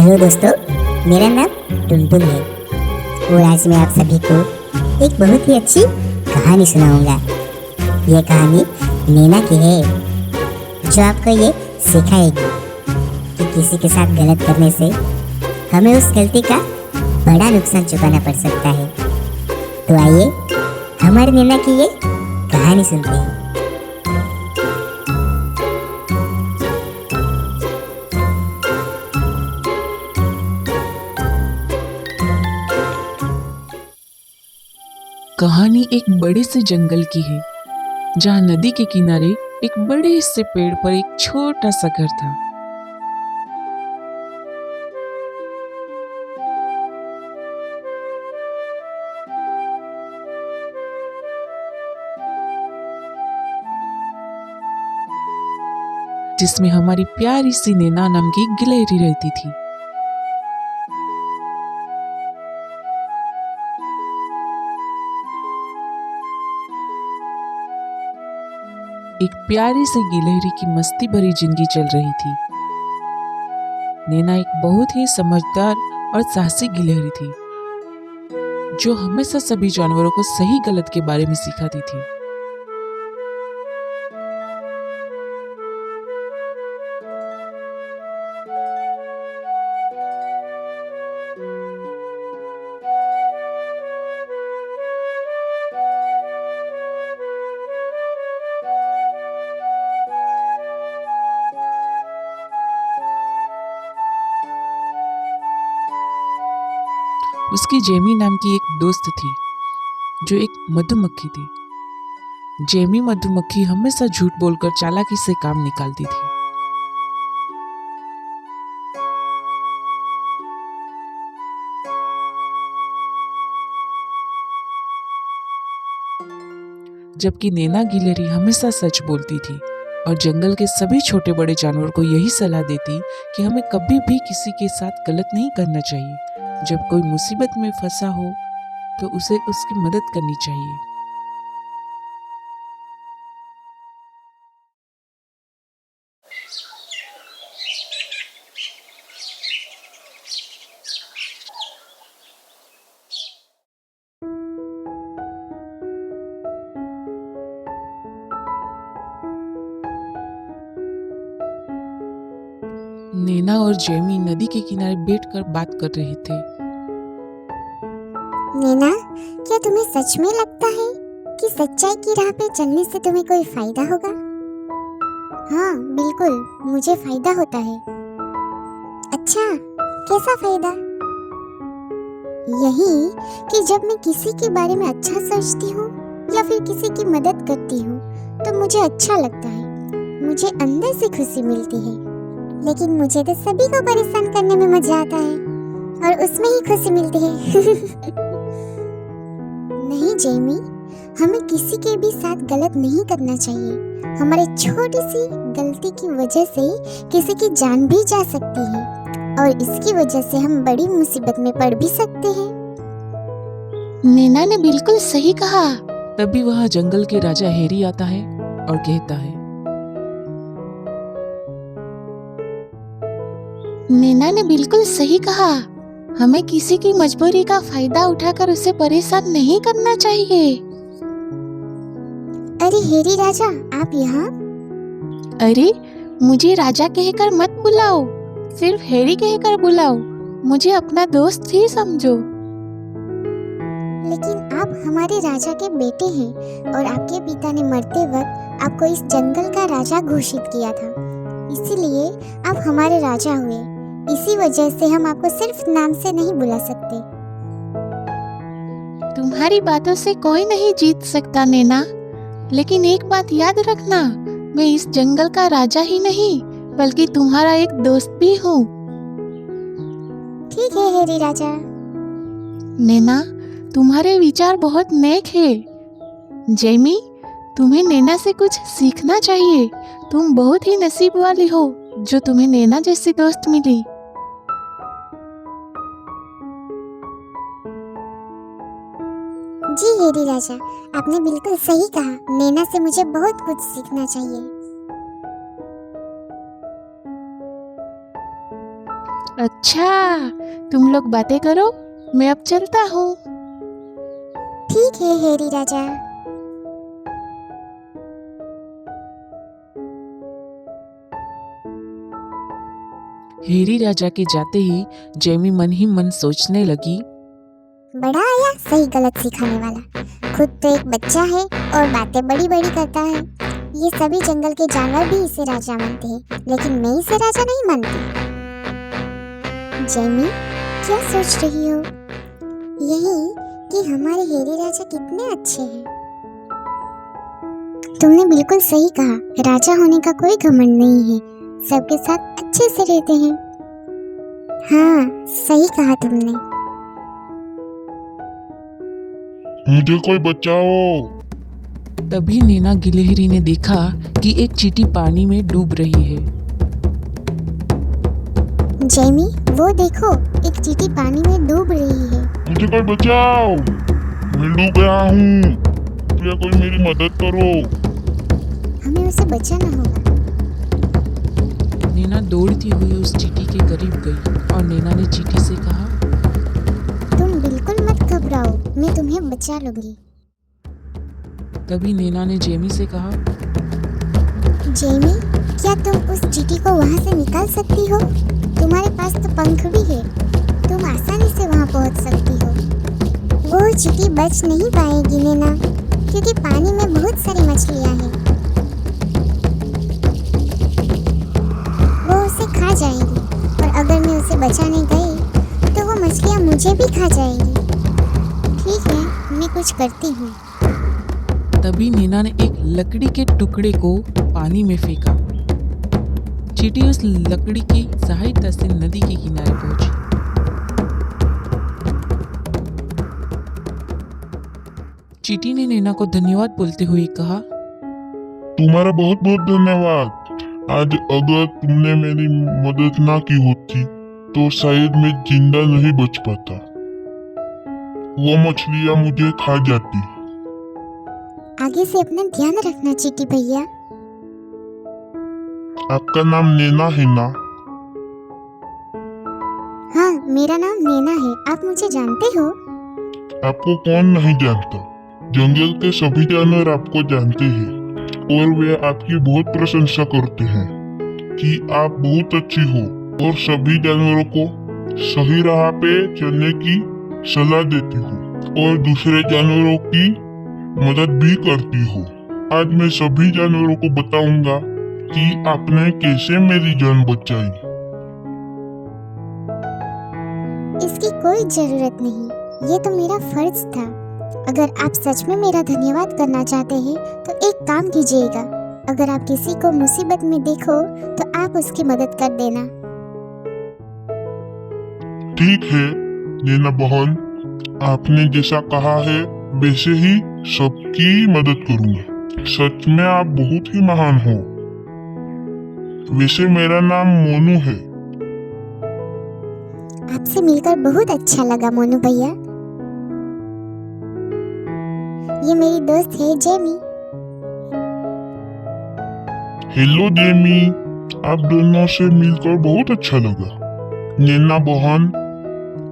Hello दोस्तों, मेरा नाम टुनटुन है और आज मैं आप सभी को एक बहुत ही अच्छी कहानी सुनाऊंगा। ये कहानी नैना की है जो आपको ये सिखाएगी कि किसी के साथ गलत करने से हमें उस गलती का बड़ा नुकसान चुकाना पड़ सकता है। तो आइए हमारी नैना की ये कहानी सुनते हैं। कहानी एक बड़े से जंगल की है जहाँ नदी के किनारे एक बड़े से पेड़ पर एक छोटा सा घर था। जिसमें हमारी प्यारी सी नैना नाम की गिलहरी रहती थी। एक प्यारी सी गिलहरी की मस्ती भरी जिंदगी चल रही थी। नैना एक बहुत ही समझदार और साहसी गिलहरी थी जो हमेशा सभी जानवरों को सही गलत के बारे में सिखाती थी। उसकी जेमी नाम की एक दोस्त थी जो एक मधुमक्खी थी। जेमी मधुमक्खी हमेशा झूठ बोलकर चालाकी से काम निकालती थी। जबकि नैना गिलहरी हमेशा सच बोलती थी और जंगल के सभी छोटे बड़े जानवर को यही सलाह देती कि हमें कभी भी किसी के साथ गलत नहीं करना चाहिए। जब कोई मुसीबत में फंसा हो तो उसे उसकी मदद करनी चाहिए। नैना और जेमी नदी के किनारे बैठकर बात कर रहे थे। नैना, क्या तुम्हें सच में लगता है कि सच्चाई की राह पे चलने से तुम्हें कोई फायदा होगा? हाँ, बिल्कुल, मुझे फायदा होता है। अच्छा, कैसा फायदा? यही कि जब मैं किसी के बारे में अच्छा सोचती हूँ या फिर किसी की मदद करती हूँ तो मुझे अच्छा लगता है, मुझे अंदर से खुशी मिलती है। लेकिन मुझे तो सभी को परेशान करने में मजा आता है और उसमें ही खुशी मिलती है। नहीं जेमी, हमें किसी के भी साथ गलत नहीं करना चाहिए। हमारी छोटी सी गलती की वजह से किसी की जान भी जा सकती है और इसकी वजह से हम बड़ी मुसीबत में पड़ भी सकते हैं। नैना ने बिल्कुल सही कहा। तभी वहाँ जंगल के राजा हैरी आता है और कहता है, नैना ने बिल्कुल सही कहा। हमें किसी की मजबूरी का फायदा उठाकर उसे परेशान नहीं करना चाहिए। अरे हैरी राजा, आप यहाँ? अरे, मुझे राजा कहकर मत बुलाओ, सिर्फ हैरी कहकर बुलाओ। मुझे अपना दोस्त ही समझो। लेकिन आप हमारे राजा के बेटे हैं और आपके पिता ने मरते वक्त आपको इस जंगल का राजा घोषित किया था, इसीलिए आप हमारे राजा हुए। इसी वजह से हम आपको सिर्फ नाम से नहीं बुला सकते। तुम्हारी बातों से कोई नहीं जीत सकता नैना, लेकिन एक बात याद रखना, मैं इस जंगल का राजा ही नहीं बल्कि तुम्हारा एक दोस्त भी हूँ। ठीक है हैरी राजा। नैना, तुम्हारे विचार बहुत नेक है। जेमी, तुम्हें नैना से कुछ सीखना चाहिए। तुम बहुत ही नसीब वाली हो जो तुम्हें नैना जैसी दोस्त मिली। जी हैरी राजा, आपने बिल्कुल सही कहा। नैना से मुझे बहुत कुछ सीखना चाहिए। अच्छा, तुम लोग बातें करो, मैं अब चलता हूँ। ठीक है हेरी राजा। हेरी राजा के जाते ही जेमी मन ही मन सोचने लगी, बड़ा आया सही गलत सिखाने वाला। खुद तो एक बच्चा है और बातें बड़ी बड़ी करता है। ये सभी जंगल के जानवर भी इसे राजा मानते हैं, लेकिन मैं इसे राजा नहीं मानती। जेमी, क्या सोच रही हो? यही कि हमारे हेरी राजा कितने अच्छे हैं। तुमने बिल्कुल सही कहा, राजा होने का कोई घमंड नहीं है, सबके साथ अच्छे से रहते हैं। हाँ, सही कहा तुमने। मुझे कोई बचाओ। तभी नैना गिलहरी ने देखा कि एक चींटी पानी में डूब रही है। जेमी, वो देखो, एक चींटी पानी में डूब रही है। मुझे कोई बचाओ, मैं डूब गया हूँ, कृपया कोई मेरी मदद करो। हमें उसे बचाना होगा। नैना दौड़ती हुई उस चींटी के करीब गई और नैना ने चींटी से कहा, तुम बिल्कुल मत घबराओ, मैं तुम्हें बचा लूंगी। तभी नैना ने जेमी से कहा, जेमी, क्या तुम उस चींटी को वहां से निकाल सकती हो? तुम्हारे पास तो पंख भी है, तुम आसानी से वहां पहुंच सकती हो। वो चींटी बच नहीं पाएगी नैना, क्योंकि पानी में बहुत सारी मछलियां हैं। वो उसे खा जाएंगी, और अगर मैं उसे बचाने गई तो वो मछलियां मुझे भी खा जाएंगी। ठीक है, मैं कुछ करती हूँ। तभी नैना ने एक लकड़ी के टुकड़े को पानी में फेंका। चींटी उस लकड़ी की सहायता से नदी के किनारे पहुंची। चींटी ने नैना को धन्यवाद बोलते हुए कहा, तुम्हारा बहुत बहुत धन्यवाद। आज अगर तुमने मेरी मदद ना की होती तो शायद मैं जिंदा नहीं बच पाता। वो मछलियां मुझे खा जाती। आगे से अपना ध्यान रखना चींटी भैया। आपका नाम नैना है ना? हाँ, मेरा नाम नैना है। आप मुझे जानते हो? आपको कौन नहीं जानता। जंगल के सभी जानवर आपको जानते हैं और वे आपकी बहुत प्रशंसा करते हैं कि आप बहुत अच्छी हो और सभी जानवरों को सही राह पे चलने की सलाह देती हो और दूसरे जानवरों की मदद भी करती हो। आज मैं सभी जानवरों को बताऊंगा कि आपने कैसे मेरी जान बचाई। इसकी कोई जरूरत नहीं, ये तो मेरा फर्ज था। अगर आप सच में मेरा धन्यवाद करना चाहते हैं तो एक काम कीजिएगा, अगर आप किसी को मुसीबत में देखो तो आप उसकी मदद कर देना। ठीक है नैना बहन, आपने जैसा कहा है वैसे ही सबकी मदद करूंगा। सच में आप बहुत ही महान हो। वैसे मेरा नाम मोनू है। आपसे मिलकर बहुत अच्छा लगा मोनू भैया। ये मेरी दोस्त है जेमी। हेलो जेमी, आप दोनों से मिलकर बहुत अच्छा लगा। नैना बहन,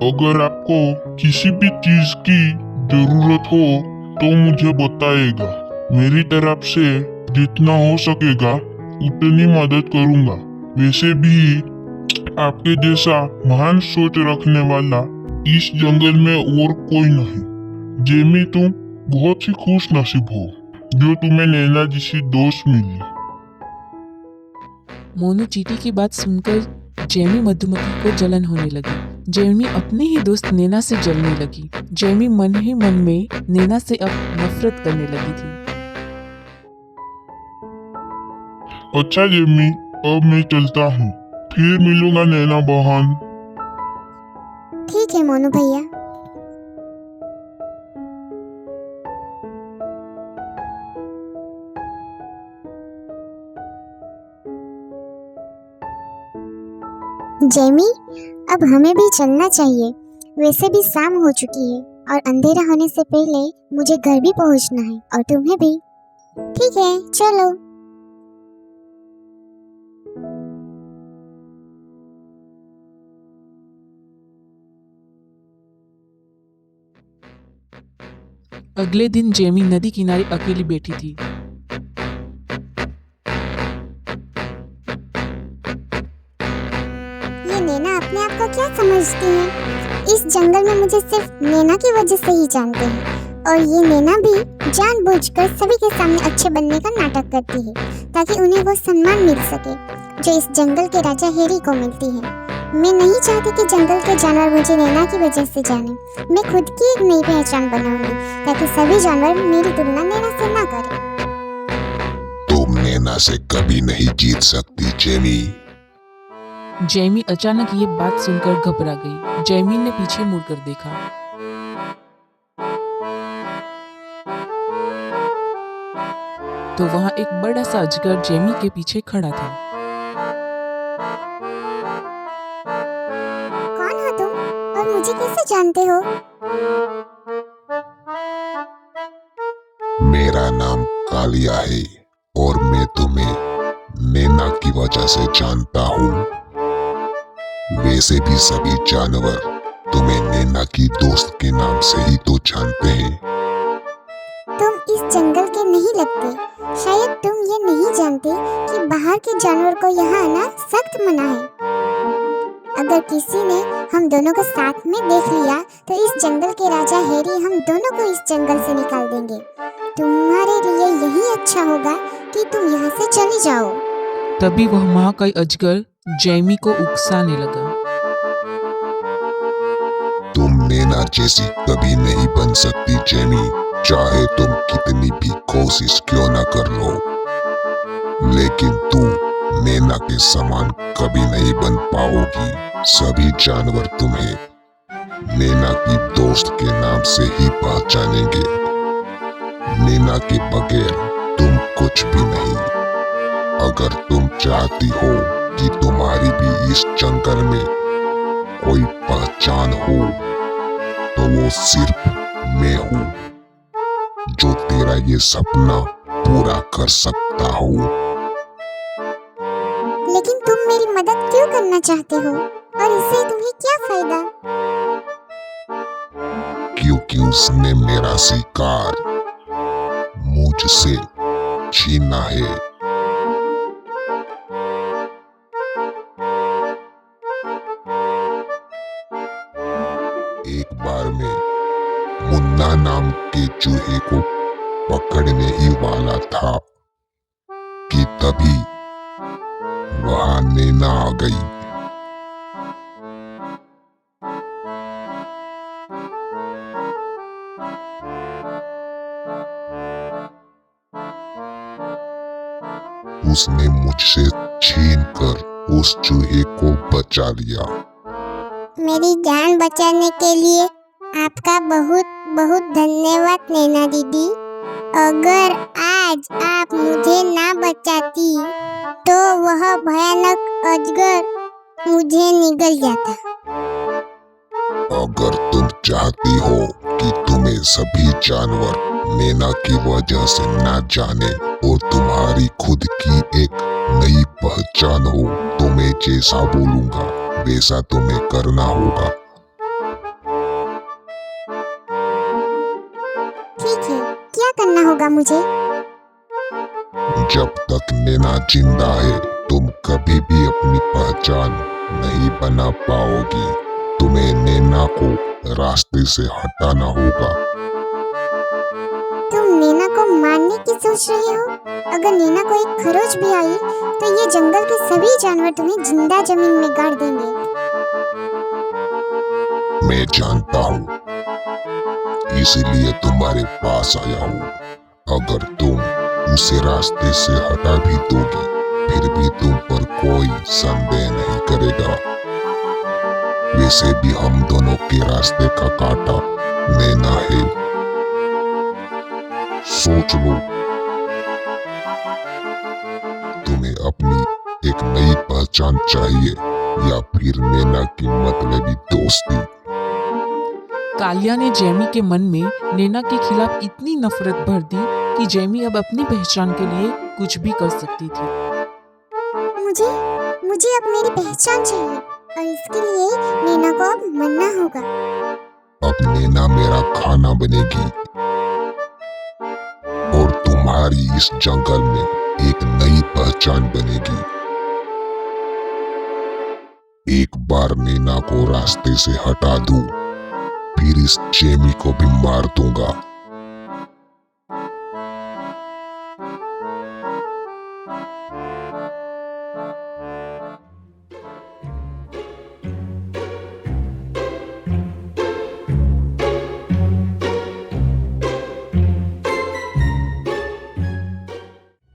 अगर आपको किसी भी चीज की जरूरत हो तो मुझे बताएगा। मेरी तरफ से जितना हो सकेगा उतनी मदद करूंगा। वैसे भी आपके जैसा महान सोच रखने वाला इस जंगल में और कोई नहीं। जेमी, तुम बहुत ही खुश नसीब हो जो तुम्हें नैना जैसी दोस्त मिली। मोनू चींटी की बात सुनकर जेमी मधुमक्खी को जलन होने लगी। जेमी अपने ही दोस्त नैना से जलने लगी। जेमी मन ही मन में नैना से अब नफरत करने लगी थी। अच्छा जेमी, अब मैं चलता हूँ, फिर मिलूंगा नैना बहन। ठीक है मोनू भैया। जेमी, अब हमें भी चलना चाहिए। वैसे भी शाम हो चुकी है और अंधेरा होने से पहले मुझे घर भी पहुंचना है और तुम्हें भी। ठीक है, चलो। अगले दिन जेमी नदी किनारे अकेली बैठी थी। ये नैना अपने आप को क्या समझती है? इस जंगल में मुझे सिर्फ नैना की वजह से ही जानते हैं और ये नैना भी जानबूझकर सभी के सामने अच्छे बनने का नाटक करती है ताकि उन्हें वो सम्मान मिल सके जो इस जंगल के राजा हैरी को मिलती है। मैं नहीं चाहती कि जंगल के जानवर मुझे नैना की वजह से जाने। मैं खुद की एक नई पहचान बनाऊंगी ताकि सभी जानवर मेरी तुलना नैना से ना करें। तुम नैना से कभी नहीं जीत सकती जेमी। जेमी अचानक ये बात सुनकर घबरा गई। जेमी ने पीछे मुड़कर देखा। तो वहां एक बड़ा सा अजगर जेमी के पीछे खड़ा था। कौन हो तुम और मुझे कैसे जानते हो? मेरा नाम कालिया है और मैं तुम्हें नैना की वजह से जानता हूँ। वैसे भी सभी जानवर तुम्हें नैना की दोस्त के नाम से ही तो जानते हैं। तुम इस जंगल के नहीं लगते। शायद तुम ये नहीं जानते कि बाहर के जानवर को यहाँ आना सख्त मना है। अगर किसी ने हम दोनों को साथ में देख लिया तो इस जंगल के राजा हैरी हम दोनों को इस जंगल से निकाल देंगे। तुम्हारे लिए यही अच्छा होगा कि तुम यहाँ से चले जाओ। तभी वह महाकाय अजगर जेमी को उकसाने लगा। तुम नैना जैसी कभी नहीं बन सकती जेमी, चाहे तुम कितनी भी कोशिश क्यों न कर लो। लेकिन तू नैना के समान कभी नहीं बन पाओगी। सभी जानवर तुम्हें नैना की दोस्त के नाम से ही पहचानेंगे। नैना के बगैर तुम कुछ भी नहीं। अगर तुम चाहती हो कि तुम्हारी भी इस जंगल में कोई पहचान हो तो वो सिर्फ मैं हूँ जो तेरा ये सपना पूरा कर सकता हूँ। लेकिन तुम मेरी मदद क्यों करना चाहते हो और इससे तुम्हें क्या फायदा? क्योंकि उसने मेरा शिकार मुझसे छीना है। एक बार मैं मुन्ना नाम के चूहे को पकड़ने ही वाला था कि तभी वहां नैना आ गई। उसने मुझसे छीनकर उस चूहे को बचा लिया। मेरी जान बचाने के लिए आपका बहुत बहुत धन्यवाद नैना दीदी। अगर आज आप मुझे ना बचाती तो वह भयानक अजगर मुझे निगल जाता। अगर तुम चाहती हो कि तुम्हें सभी जानवर नैना की वजह से ना जाने और तुम्हारी खुद की एक नई पहचान हो तो मैं जैसा बोलूंगा वैसा तुम्हें करना होगा। ठीक है, क्या करना होगा मुझे? जब तक नैना जिंदा है तुम कभी भी अपनी पहचान नहीं बना पाओगी। तुम्हें नैना को रास्ते से हटाना होगा। तुम नैना को मारने की सोच रहे हो? अगर नैना को एक खरोच भी आई तो ये जंगल के सभी जानवर तुम्हें जिंदा जमीन में गाड़ देंगे। मैं जानता हूँ, इसलिए तुम्हारे पास आया हूँ। अगर तुम उसे रास्ते से हटा भी दोगी फिर भी तुम पर कोई संदेह नहीं करेगा। वैसे भी हम दोनों के रास्ते का कांटा नैना है। सोच लो, तुम्हें अपनी एक नई पहचान चाहिए या फिर नैना की मतलबी दोस्ती? कालिया ने जेमी के मन में नैना के खिलाफ इतनी नफरत भर दी कि जेमी अब अपनी पहचान के लिए कुछ भी कर सकती थी। मुझे अब मेरी पहचान चाहिए और इसके लिए नैना को अब मरना होगा। अब नैना मेरा खाना बनेगी। तुम्हारी इस जंगल में एक नई पहचान बनेगी। एक बार नैना को रास्ते से हटा दूं, फिर इस जेमी को भी मार दूंगा।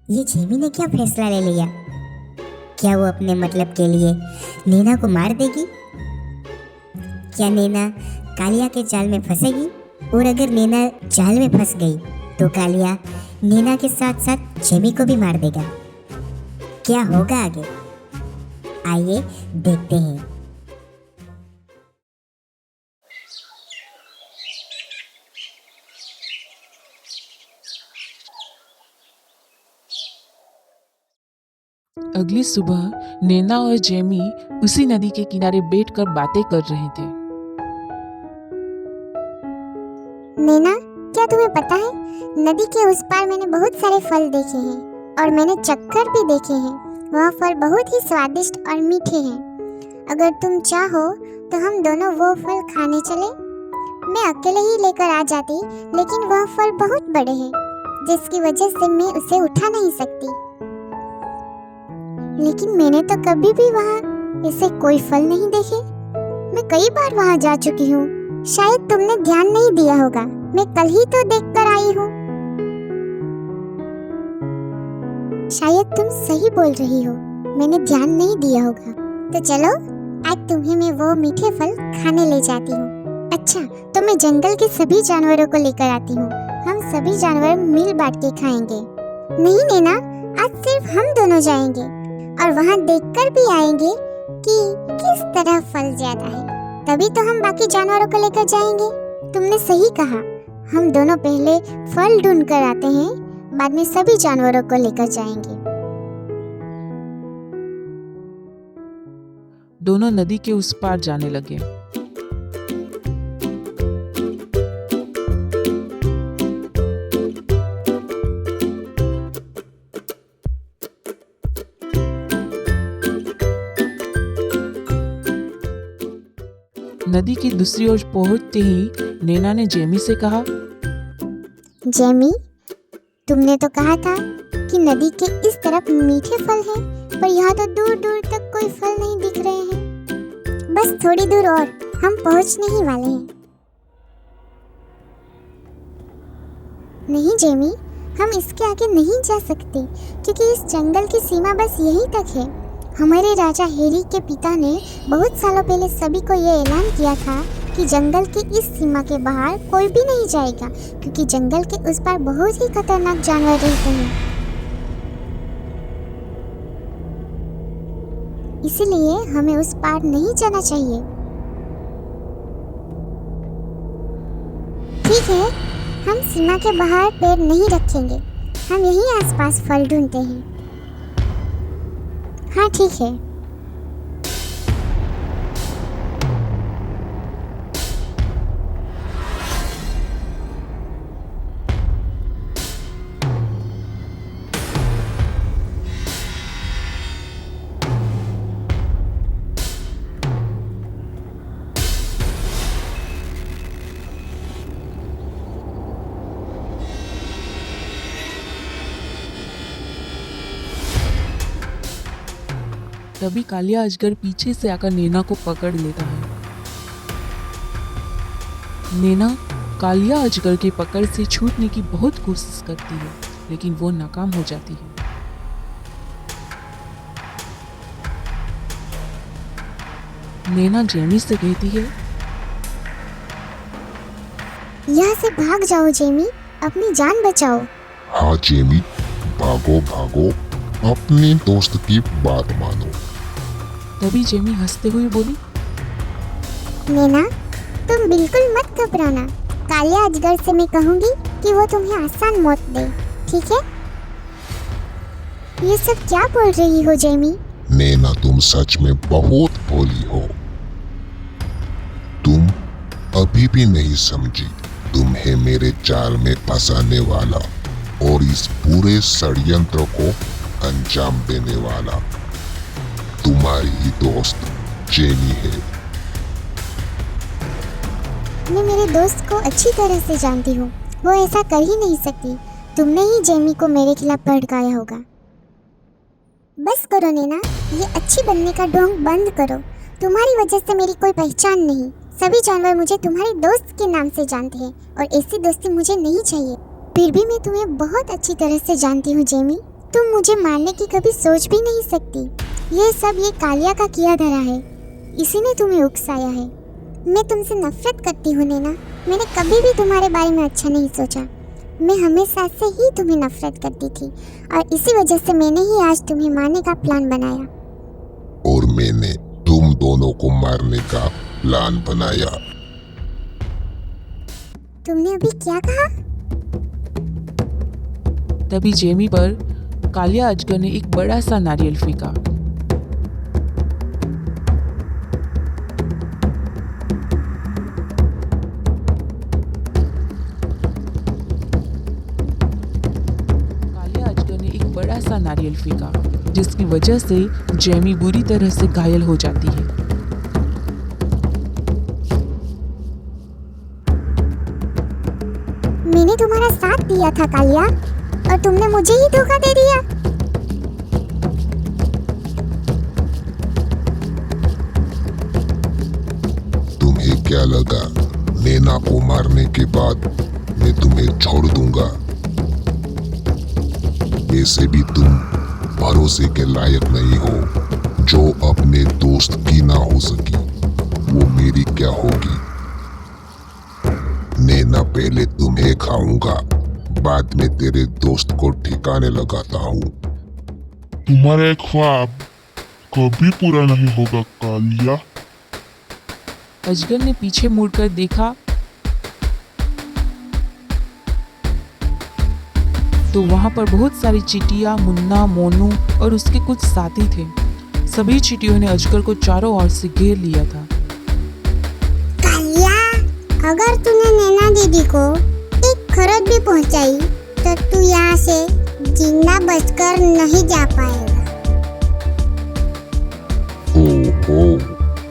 ये जेमी ने क्या फैसला ले लिया? क्या वो अपने मतलब के लिए नैना को मार देगी? क्या नैना कालिया के जाल में फंसेगी? और अगर नैना जाल में फंस गई तो कालिया नैना के साथ साथ जेमी को भी मार देगा। क्या होगा आगे? आइए देखते हैं। अगली सुबह नैना और जेमी उसी नदी के किनारे बैठकर बातें कर रहे थे। नैना, क्या तुम्हें पता है, नदी के उस पार मैंने बहुत सारे फल देखे हैं और मैंने चक्कर भी देखे हैं। वह फल बहुत ही स्वादिष्ट और मीठे हैं। अगर तुम चाहो तो हम दोनों वो फल खाने चले। मैं अकेले ही लेकर आ जाती, लेकिन वह फल बहुत बड़े हैं, जिसकी वजह से मैं उसे उठा नहीं सकती। लेकिन मैंने तो कभी भी वहाँ ऐसे कोई फल नहीं देखे। मैं कई बार वहाँ जा चुकी हूँ। शायद तुमने ध्यान नहीं दिया होगा। मैं कल ही तो देख कर आई हूँ। शायद तुम सही बोल रही हो, मैंने ध्यान नहीं दिया होगा। तो चलो, आज तुम्हें मैं वो मीठे फल खाने ले जाती हूँ। अच्छा, तो मैं जंगल के सभी जानवरों को लेकर आती हूँ। हम सभी जानवर मिल बांट के खाएंगे। नहीं नैना, आज सिर्फ हम दोनों जाएंगे और वहाँ देखकर भी आएंगे कि किस तरह फल ज्यादा है। तभी तो हम बाकी जानवरों को लेकर जाएंगे। तुमने सही कहा, हम दोनों पहले फल ढूंढ कर आते हैं, बाद में सभी जानवरों को लेकर जाएंगे। दोनों नदी के उस पार जाने लगे। नदी की दूसरी ओर पहुंचते ही नैना ने जेमी से कहा, जेमी, तुमने तो कहा था कि नदी के इस तरफ मीठे फल हैं, पर यहाँ तो दूर दूर तक कोई फल नहीं दिख रहे हैं। बस थोड़ी दूर और हम पहुँचने ही वाले हैं। नहीं जेमी, हम इसके आगे नहीं जा सकते, क्योंकि इस जंगल की सीमा बस यहीं तक है। हमारे राजा हैरी के पिता ने बहुत सालों पहले सभी को ये ऐलान किया था कि जंगल की इस सीमा के बाहर कोई भी नहीं जाएगा, क्योंकि जंगल के उस पार बहुत ही खतरनाक जानवर रहते हैं। इसलिए हमें उस पार नहीं जाना चाहिए। ठीक है, हम सीमा के बाहर पैर नहीं रखेंगे। हम यहीं आसपास फल ढूंढते हैं। हाँ ठीक है। तभी कालिया अजगर पीछे से आकर नैना को पकड़ लेता है। नैना कालिया अजगर की पकड़ से छूटने की बहुत कोशिश करती है, लेकिन वो नाकाम हो जाती है। नैना जेमी से कहती है, यहाँ से भाग जाओ जेमी, अपनी जान बचाओ। हाँ जेमी, भागो भागो, अपने दोस्त की बात मानो। तभी जेमी हंसते हुए बोली, नैना, तुम बिल्कुल मत घबराना। कालिया अजगर से मैं कहूँगी कि वो तुम्हें आसान मौत दे, ठीक है? ये सब क्या बोल रही हो जेमी? नैना, तुम सच में बहुत भोली हो। तुम अभी भी नहीं समझी, तुम्हें मेरे जाल में फंसाने वाला और इस पूरे षड्यंत्र को अंजाम देने वाला तुम्हारी ही दोस्त जेनी है। मैं मेरे दोस्त को अच्छी तरह से जानती हूँ, वो ऐसा कर ही नहीं सकती। तुमने ही जेमी को मेरे खिलाफ भड़काया होगा। बस करो नैना, ये अच्छी बनने का ढोंग बंद करो। तुम्हारी वजह से मेरी कोई पहचान नहीं। सभी जानवर मुझे तुम्हारे दोस्त के नाम से जानते हैं और ऐसी दोस्ती मुझे नहीं चाहिए। फिर भी मैं तुम्हें बहुत अच्छी तरह से जानती हूँ जेमी। तुम मुझे मारने की कभी सोच भी नहीं सकती। ये सब ये कालिया का किया धरा है, इसी ने तुम्हें उकसाया है। मैं तुमसे नफरत करती हूँ नैना। मैंने कभी भी तुम्हारे बारे में अच्छा नहीं सोचा। मैं हमेशा से ही तुम्हें नफरत करती थी और इसी वजह से मैंने ही आज तुम्हें मारने का प्लान बनाया। और मैंने तुम दोनों को मारने का प्लान बनाया। तुमने अभी क्या कहा? तभी जेमी पर कालिया अजगर ने एक बड़ा सा नारियल फेंका। बड़ा सा नारियल फेंका, जिसकी वजह से जेमी बुरी तरह से घायल हो जाती है। मैंने तुम्हारा साथ दिया था कालिया, और तुमने मुझे ही धोखा दे दिया। तुम्हें क्या लगा नैना को मारने के बाद मैं तुम्हें छोड़ दूंगा? वैसे भी तुम भरोसे के लायक नहीं हो। जो अपने दोस्त की ना हो सकी वो मेरी क्या होगी? नैना, पहले तुम्हें खाऊंगा, बाद में तेरे दोस्त को ठिकाने लगाता हूँ। तुम्हारा ख्वाब कभी पूरा नहीं होगा कालिया। अजगर ने पीछे मुड़कर देखा तो वहां पर बहुत सारी चींटियां, मुन्ना, मोनू और उसके कुछ साथी थे। सभी चींटियों ने अजगर को चारों ओर से घेर लिया था। कालिया, अगर तूने नैना दीदी को एक खरोच भी पहुंचाई तो तू यहाँ से जिंदा बचकर नहीं जा पाएगा। ओहो,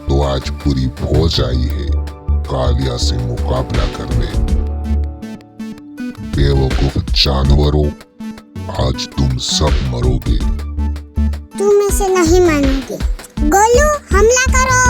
तो आज पूरी फौज आई है कालिया से मुकाबला करने। बेवकूफ जानवरों, आज तुम सब मरोगे। तुम इसे नहीं मानोगे। गोलू, हमला करो।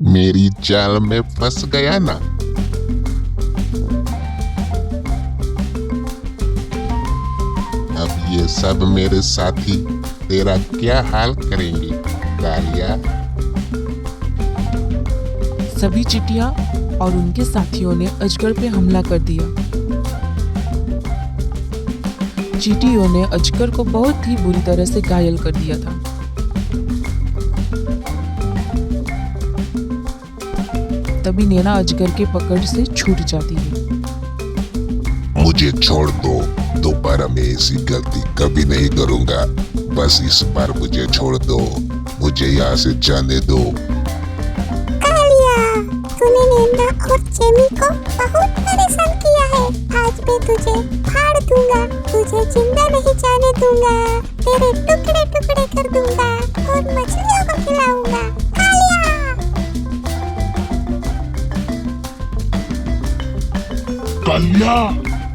मेरी जाल में फंस गया ना। अब ये सब मेरे साथी तेरा क्या हाल करेंगे कालिया? सभी चींटियां और उनके साथियों ने अजगर पे हमला कर दिया। चींटियों ने अजगर को बहुत ही बुरी तरह से घायल कर दिया था। तभी नैना अजगर के पकड़ से छूट जाती है। मुझे छोड़ दो, दोबारा मैं ऐसी गलती कभी नहीं करूंगा। बस इस बार मुझे छोड़ दो, मुझे यहाँ से जाने दो। कालिया, तूने नैना और जेमी को बहुत परेशान किया है। आज मैं तुझे फाड़ दूंगा, तुझे जिंदा नहीं जाने दूंगा, तेरे टुकड़े टुकड़े कर दूंगा और मछलियों को खिलाऊंगा। कालिया, कालिया,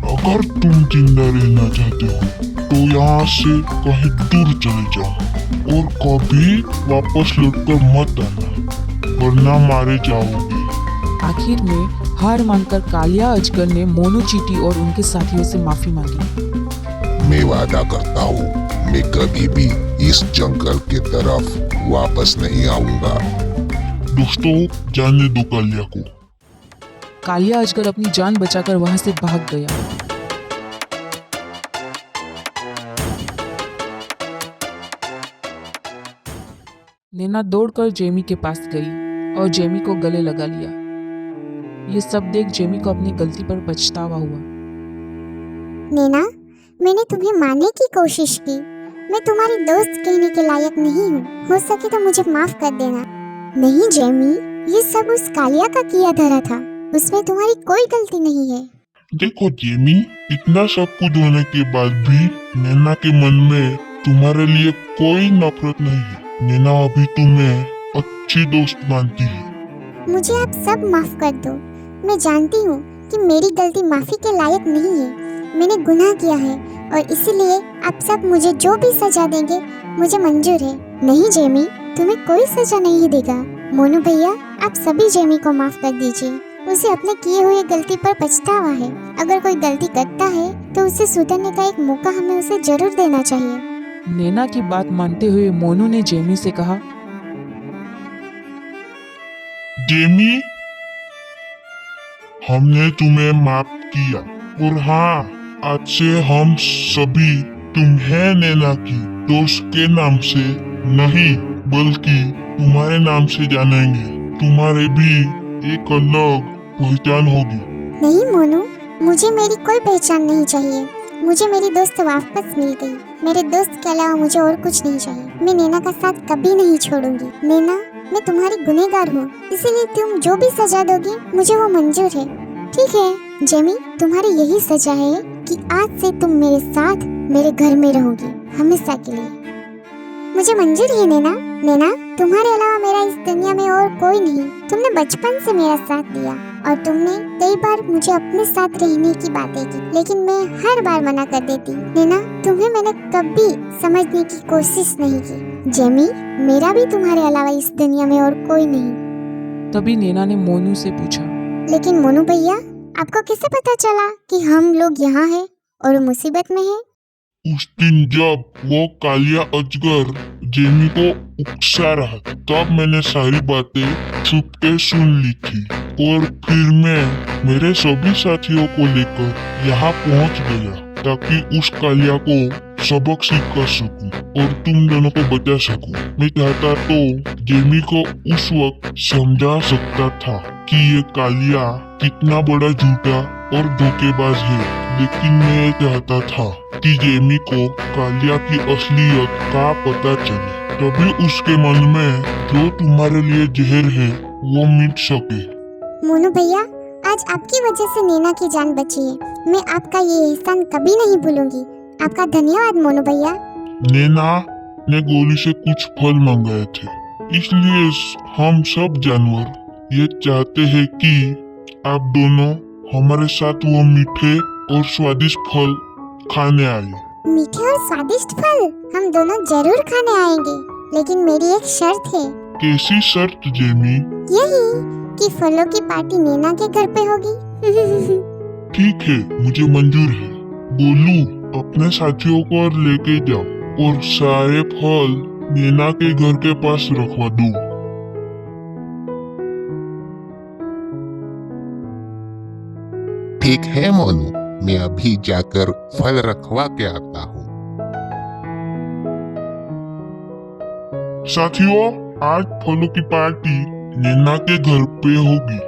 अगर तुम जिंदा रहना चाहते हो तो यहाँ से कहीं दूर चले जाओ और कभी वापस लौटकर मत आना, वरना मारे जाओगे। आखिर में हार मानकर कालिया अजगर ने मोनू, चींटी और उनके साथियों से माफी मांगी। मैं वादा करता हूँ मैं कभी भी इस जंगल की तरफ वापस नहीं आऊंगा। दोस्तों, जाने दो कालिया को। कालिया अजगर अपनी जान बचाकर वहां से भाग गया। नैना दौड़कर जेमी के पास गई और जेमी को गले लगा लिया। ये सब देख जेमी को अपनी गलती पर पछतावा हुआ। नैना, मैंने तुम्हें मारने की कोशिश की। मैं तुम्हारी दोस्त कहने के लायक नहीं हूँ। हो सके तो मुझे माफ कर देना। नहीं जेमी, ये सब उस कालिया का किया धरा था। उसमें तुम्हारी कोई गलती नहीं है। देखो जेमी, इतना सब कुछ होने के बाद भी नैना के मन में तुम्हारे लिए कोई नफरत नहीं है। नैना अभी तुम्हें अच्छी दोस्त मानती है। मुझे आप सब माफ कर दो। मैं जानती हूँ कि मेरी गलती माफी के लायक नहीं है। मैंने गुनाह किया है और इसीलिए आप सब मुझे जो भी सजा देंगे मुझे मंजूर है। नहीं जेमी, तुम्हें कोई सजा नहीं देगा। मोनू भैया, आप सभी जेमी को माफ कर दीजिए। उसे अपने किए हुए गलती पर पछतावा है। अगर कोई गलती करता है तो उसे सुधरने का एक मौका हमें उसे जरूर देना चाहिए। नैना की बात मानते हुए मोनू ने जेमी से कहा, जेमी, हमने तुम्हें माफ किया और हाँ, आज से हम सभी तुम्हें नैना की दोस्त के नाम से नहीं बल्कि तुम्हारे नाम से जानेंगे। तुम्हारे भी एक अलग पहचान होगी। नहीं मोनू, मुझे मेरी कोई पहचान नहीं चाहिए। मुझे मेरी दोस्त वापस मिल गई। मेरे दोस्त के अलावा मुझे और कुछ नहीं चाहिए। मैं नैना का साथ कभी नहीं छोड़ूंगी। नैना, मैं तुम्हारी गुनहगार हूँ, इसीलिए तुम जो भी सजा दोगी मुझे वो मंजूर है। ठीक है जेमी, तुम्हारी यही सजा है कि आज से तुम मेरे साथ मेरे घर में रहोगी हमेशा के लिए। मुझे मंजूर है नैना। नैना, तुम्हारे अलावा मेरा इस दुनिया में और कोई नहीं। तुमने बचपन से मेरा साथ दिया और तुमने कई बार मुझे अपने साथ रहने की बातें की, लेकिन मैं हर बार मना कर देती। नैना, तुम्हें मैंने कभी समझने की कोशिश नहीं की। जेमी, मेरा भी तुम्हारे अलावा इस दुनिया में और कोई नहीं। तभी नैना ने मोनू से पूछा, लेकिन मोनू भैया, आपको कैसे पता चला कि हम लोग यहाँ हैं और मुसीबत में हैं? उस दिन जब वो कालिया अजगर जेमी को उकसा रहा था, तब मैंने सारी बातें छुपके सुन ली थी और फिर मैं मेरे सभी साथियों को लेकर यहाँ पहुँच गया ताकि उस कालिया को सबक सिखा सकूं और तुम दोनों को बचा सकूं। मैं चाहता तो जेमी को उस वक्त समझा सकता था कि ये कालिया कितना बड़ा झूठा और धोखेबाज है, लेकिन मैं चाहता था कि जेमी को कालिया की असलियत का पता चले, तभी उसके मन में जो तुम्हारे लिए जहर है वो मिट सके। मोनू भैया, आज आपकी वजह से नैना की जान बची है। मैं आपका ये एहसान कभी नहीं भूलूंगी। आपका धन्यवाद मोनू भैया। नैना ने गोली से कुछ फल मंगाए थे, इसलिए हम सब जानवर ये चाहते हैं कि आप दोनों हमारे साथ वो मीठे और स्वादिष्ट फल खाने आए। मीठे और स्वादिष्ट फल हम दोनों जरूर खाने आएंगे, लेकिन मेरी एक शर्त है। कैसी शर्त जेमी? यही कि फलों की पार्टी नैना के घर पे होगी। ठीक है, मुझे मंजूर है। गोलू, अपने साथियों को लेके जाओ और सारे फल नैना के घर के पास रखवा दो। ठीक है मोनू, मैं अभी जाकर फल रखवा के आता हूँ। साथियों, आज फलों की पार्टी नैना के घर पे होगी।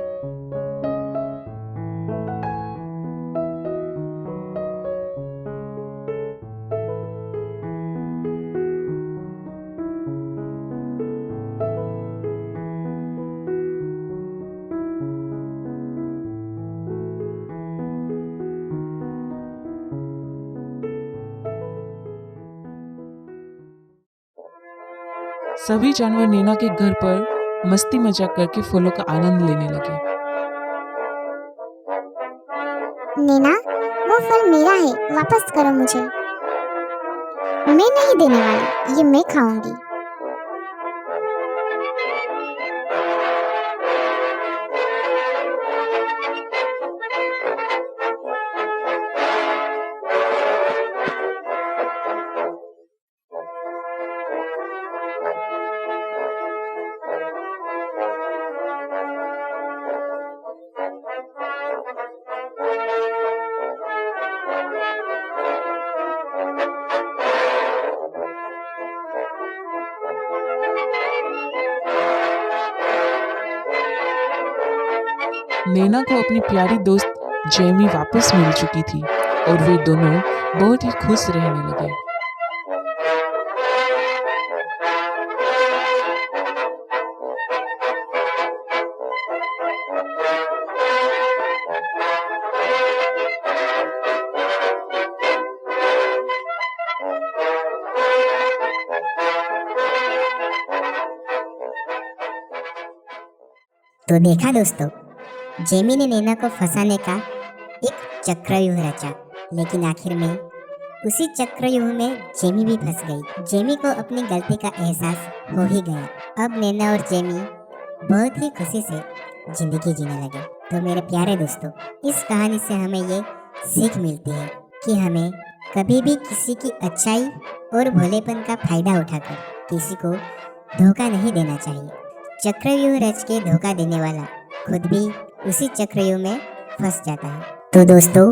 सभी जानवर नैना के घर पर मस्ती मजाक करके फलों का आनंद लेने लगे। नैना, वो फल मेरा है, वापस करो मुझे। मैं नहीं देने वाली, ये मैं खाऊंगी। नैना को अपनी प्यारी दोस्त जेमी वापस मिल चुकी थी और वे दोनों बहुत ही खुश रहने लगे। तो देखा दोस्तों, जेमी ने नैना को फंसाने का एक चक्रव्यूह रचा, लेकिन आखिर में उसी चक्रव्यूह में जेमी भी फंस गई। जेमी को अपनी गलती का एहसास हो ही गया। अब नैना और जेमी बहुत ही खुशी से जिंदगी जीने लगे। तो मेरे प्यारे दोस्तों, इस कहानी से हमें ये सीख मिलती है कि हमें कभी भी किसी की अच्छाई और भोलेपन का फायदा उठाकर किसी को धोखा नहीं देना चाहिए। चक्रव्यूह रच के धोखा देने वाला खुद भी उसी चक्रव्यूह में फंस जाता है। तो दोस्तों,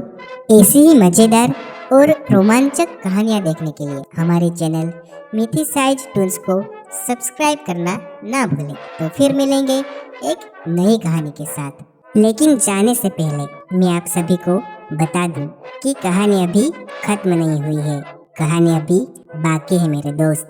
ऐसी ही मजेदार और रोमांचक कहानियां देखने के लिए हमारे चैनल मीठी साइज टून्स को सब्सक्राइब करना ना भूलें। तो फिर मिलेंगे एक नई कहानी के साथ। लेकिन जाने से पहले मैं आप सभी को बता दूं कि कहानी अभी खत्म नहीं हुई है, कहानी अभी बाकी है मेरे दोस्त।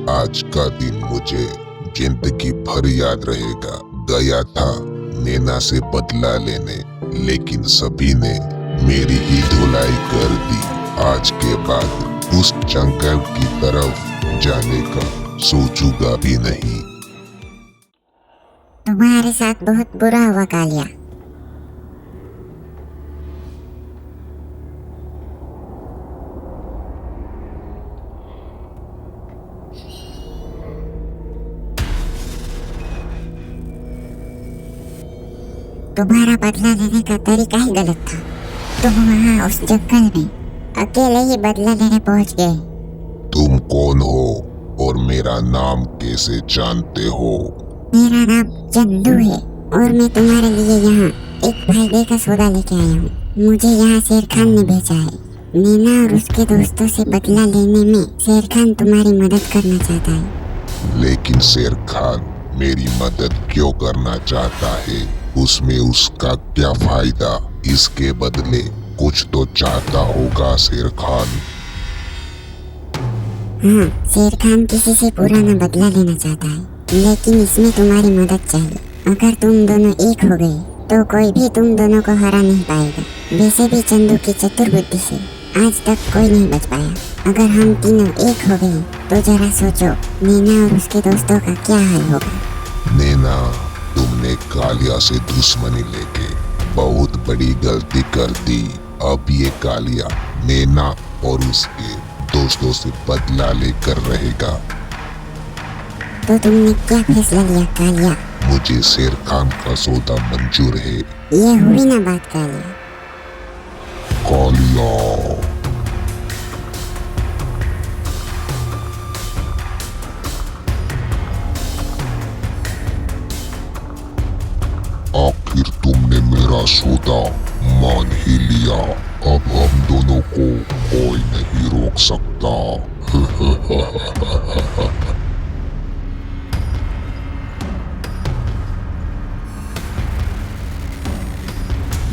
आज का दिन मुझे जिंदगी भर याद रहेगा। गया था नैना से बदला लेने, लेकिन सभी ने मेरी ही धुलाई कर दी। आज के बाद उस जंगल की तरफ जाने का सोचूंगा भी नहीं। तुम्हारे साथ बहुत बुरा हुआ कालिया। तुम्हारा बदला लेने का तरीका ही गलत था। तुम वहाँ उस जंगल में अकेले ही बदला लेने पहुँच गए। तुम कौन हो और मेरा नाम कैसे जानते हो? मेरा नाम चंदू है और मैं तुम्हारे लिए यहाँ एक फायदे का सौदा लेके आया हूँ। मुझे यहाँ शेर खान ने भेजा है। नैना और उसके दोस्तों से बदला लेने में शेर खान तुम्हारी मदद करना चाहता है। लेकिन शेर खान मेरी मदद क्यों करना चाहता है? उसमें उसका क्या फायदा? इसके बदले कुछ तो चाहता होगा शेर खान। हाँ, शेर खान किसी से पुराना बदला लेना चाहता है, लेकिन इसमें तुम्हारी मदद चाहिए। अगर तुम दोनों एक हो गए तो कोई भी तुम दोनों को हरा नहीं पाएगा। वैसे भी चंदू की चतुर बुद्धि से आज तक कोई नहीं बच पाया। अगर हम तीनों एक हो गए तो जरा सोचो, नैना और उसके दोस्तों का क्या हाल होगा। नैना, तुमने कालिया से दुश्मनी लेके बहुत बड़ी गलती कर दी। अब ये कालिया नैना और उसके दोस्तों से बदला लेकर रहेगा। तो तुमने क्या फैसला लिया कालिया? मुझे शेर खान का सौदा मंजूर है। ये हुई ना बात कालिया। कालिया, आखिर तुमने मेरा सौदा मान ही लिया। अब हम दोनों को कोई नहीं रोक सकता।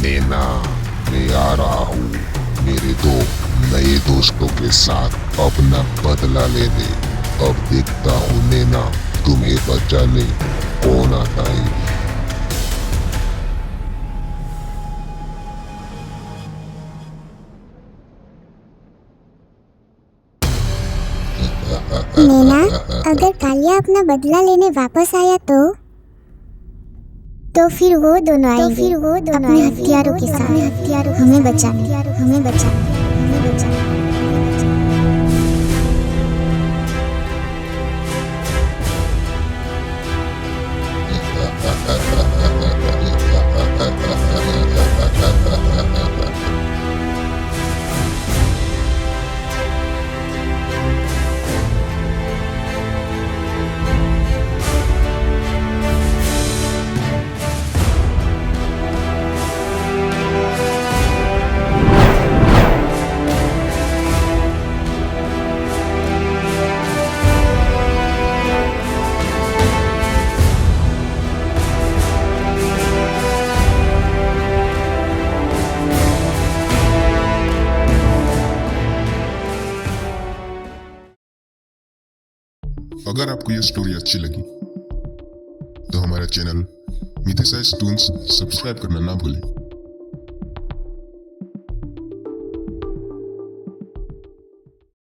नैना, मैं आ रहा हूँ मेरे दो नए दोस्तों के साथ अपना बदला लेने। अब देखता हूँ नैना, तुम्हें बचाने कौन आता है। नैना, अगर कालिया अपना बदला लेने वापस आया तो फिर वो दोनों आएंगे अपने हथियारों के साथ हमें बचाने। अगर आपको यह स्टोरी अच्छी लगी तो हमारा चैनल मिथिसाइज टून्स सब्सक्राइब करना ना भूलें।